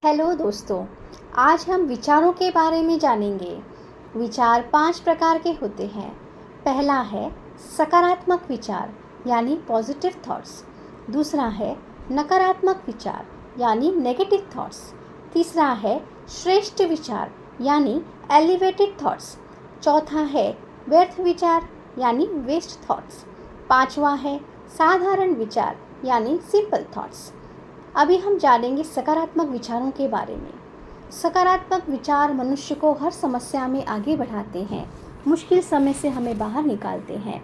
Hello दोस्तों, आज हम विचारों के बारे में जानेंगे। विचार 5 प्रकार के होते हैं। पहला है सकारात्मक विचार यानी पॉजिटिव थॉट्स। दूसरा है नकारात्मक विचार यानी नेगेटिव थॉट्स। तीसरा है श्रेष्ठ विचार यानी एलिवेटेड थॉट्स। चौथा है व्यर्थ विचार यानी वेस्ट थॉट्स। पांचवा है साधारण विचार यानी सिंपल थॉट्स। अभी हम जानेंगे सकारात्मक विचारों के बारे में। सकारात्मक विचार मनुष्य को हर समस्या में आगे बढ़ाते हैं, मुश्किल समय से हमें बाहर निकालते हैं।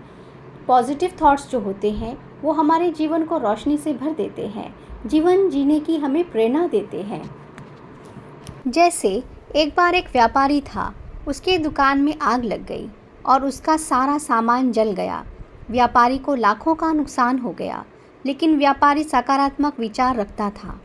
पॉजिटिव थॉट्स जो होते हैं वो हमारे जीवन को रोशनी से भर देते हैं, जीवन जीने की हमें प्रेरणा देते हैं। जैसे एक बार एक व्यापारी था, उसके दुकान में आग लग गई और उसका सारा सामान जल गया। व्यापारी को लाखों का नुकसान हो गया, लेकिन व्यापारी सकारात्मक विचार रखता था।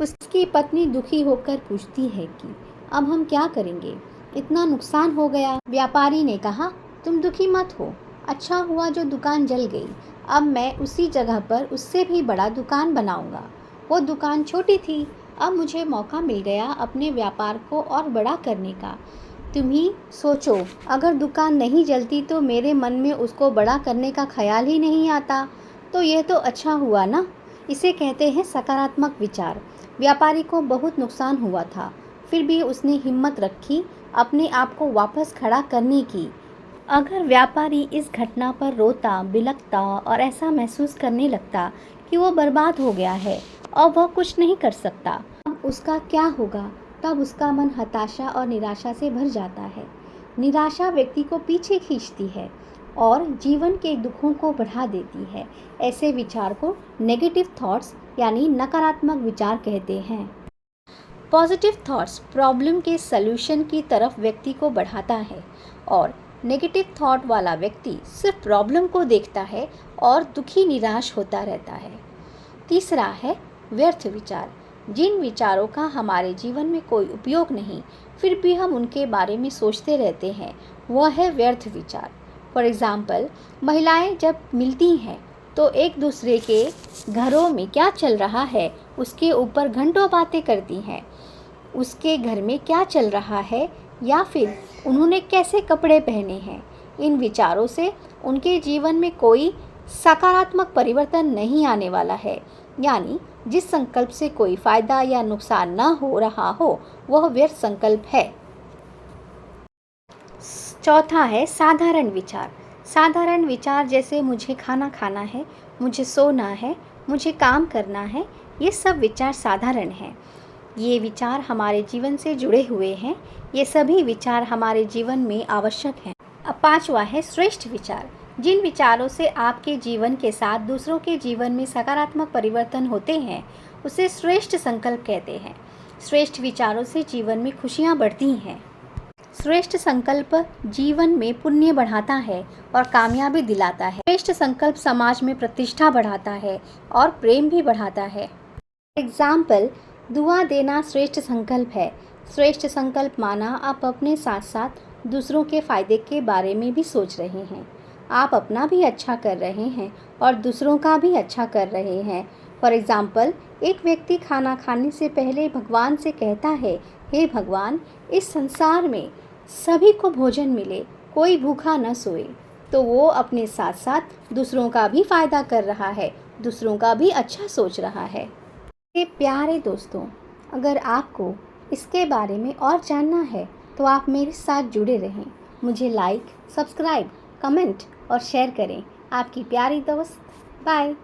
उसकी पत्नी दुखी होकर पूछती है कि अब हम क्या करेंगे, इतना नुकसान हो गया। व्यापारी ने कहा, तुम दुखी मत हो, अच्छा हुआ जो दुकान जल गई। अब मैं उसी जगह पर उससे भी बड़ा दुकान बनाऊंगा। वो दुकान छोटी थी, अब मुझे मौका मिल गया अपने व्यापार को और बड़ा करने का। तुम ही सोचो, अगर दुकान नहीं जलती तो मेरे मन में उसको बड़ा करने का ख्याल ही नहीं आता। तो यह तो अच्छा हुआ ना। इसे कहते हैं सकारात्मक विचार। व्यापारी को बहुत नुकसान हुआ था, फिर भी उसने हिम्मत रखी अपने आप को वापस खड़ा करने की। अगर व्यापारी इस घटना पर रोता, बिलखता और ऐसा महसूस करने लगता कि वो बर्बाद हो गया है और वह कुछ नहीं कर सकता, अब उसका क्या होगा? तब उसका मन हताशा और निराशा से भर जाता है। निराशा व्यक्ति को पीछे खींचती है और जीवन के दुखों को बढ़ा देती है। ऐसे विचार को नेगेटिव थॉट्स यानी नकारात्मक विचार कहते हैं। पॉजिटिव थॉट्स प्रॉब्लम के सल्यूशन की तरफ व्यक्ति को बढ़ाता है और नेगेटिव थॉट वाला व्यक्ति सिर्फ प्रॉब्लम को देखता है और दुखी निराश होता रहता है। तीसरा है व्यर्थ विचार। जिन विचारों का हमारे जीवन में कोई उपयोग नहीं, फिर भी हम उनके बारे में सोचते रहते हैं, वह है व्यर्थ विचार। फॉर एग्ज़ाम्पल, महिलाएं जब मिलती हैं तो एक दूसरे के घरों में क्या चल रहा है उसके ऊपर घंटों बातें करती हैं। उसके घर में क्या चल रहा है या फिर उन्होंने कैसे कपड़े पहने हैं। इन विचारों से उनके जीवन में कोई सकारात्मक परिवर्तन नहीं आने वाला है, यानी जिस संकल्प से कोई फायदा या नुकसान न हो रहा हो वह व्यर्थ संकल्प है। चौथा है साधारण विचार। साधारण विचार जैसे मुझे खाना खाना है, मुझे सोना है, मुझे काम करना है, ये सब विचार साधारण हैं। ये विचार हमारे जीवन से जुड़े हुए हैं। ये सभी विचार हमारे जीवन में आवश्यक हैं। अब पांचवा है श्रेष्ठ विचार। जिन विचारों से आपके जीवन के साथ दूसरों के जीवन में सकारात्मक परिवर्तन होते हैं उसे श्रेष्ठ संकल्प कहते हैं। श्रेष्ठ विचारों से जीवन में खुशियाँ बढ़ती हैं। श्रेष्ठ संकल्प जीवन में पुण्य बढ़ाता है और कामयाबी दिलाता है। श्रेष्ठ संकल्प समाज में प्रतिष्ठा बढ़ाता है और प्रेम भी बढ़ाता है। एग्जाम्पल, दुआ देना श्रेष्ठ संकल्प है। श्रेष्ठ संकल्प माना आप अपने साथ साथ दूसरों के फायदे के बारे में भी सोच रहे हैं। आप अपना भी अच्छा कर रहे हैं और दूसरों का भी अच्छा कर रहे हैं। फॉर एग्ज़ाम्पल, एक व्यक्ति खाना खाने से पहले भगवान से कहता है, हे भगवान, इस संसार में सभी को भोजन मिले, कोई भूखा न सोए। तो वो अपने साथ साथ दूसरों का भी फ़ायदा कर रहा है, दूसरों का भी अच्छा सोच रहा है। ये प्यारे दोस्तों, अगर आपको इसके बारे में और जानना है तो आप मेरे साथ जुड़े रहें। मुझे लाइक, सब्सक्राइब, कमेंट और शेयर करें। आपकी प्यारी दोस्त। बाय।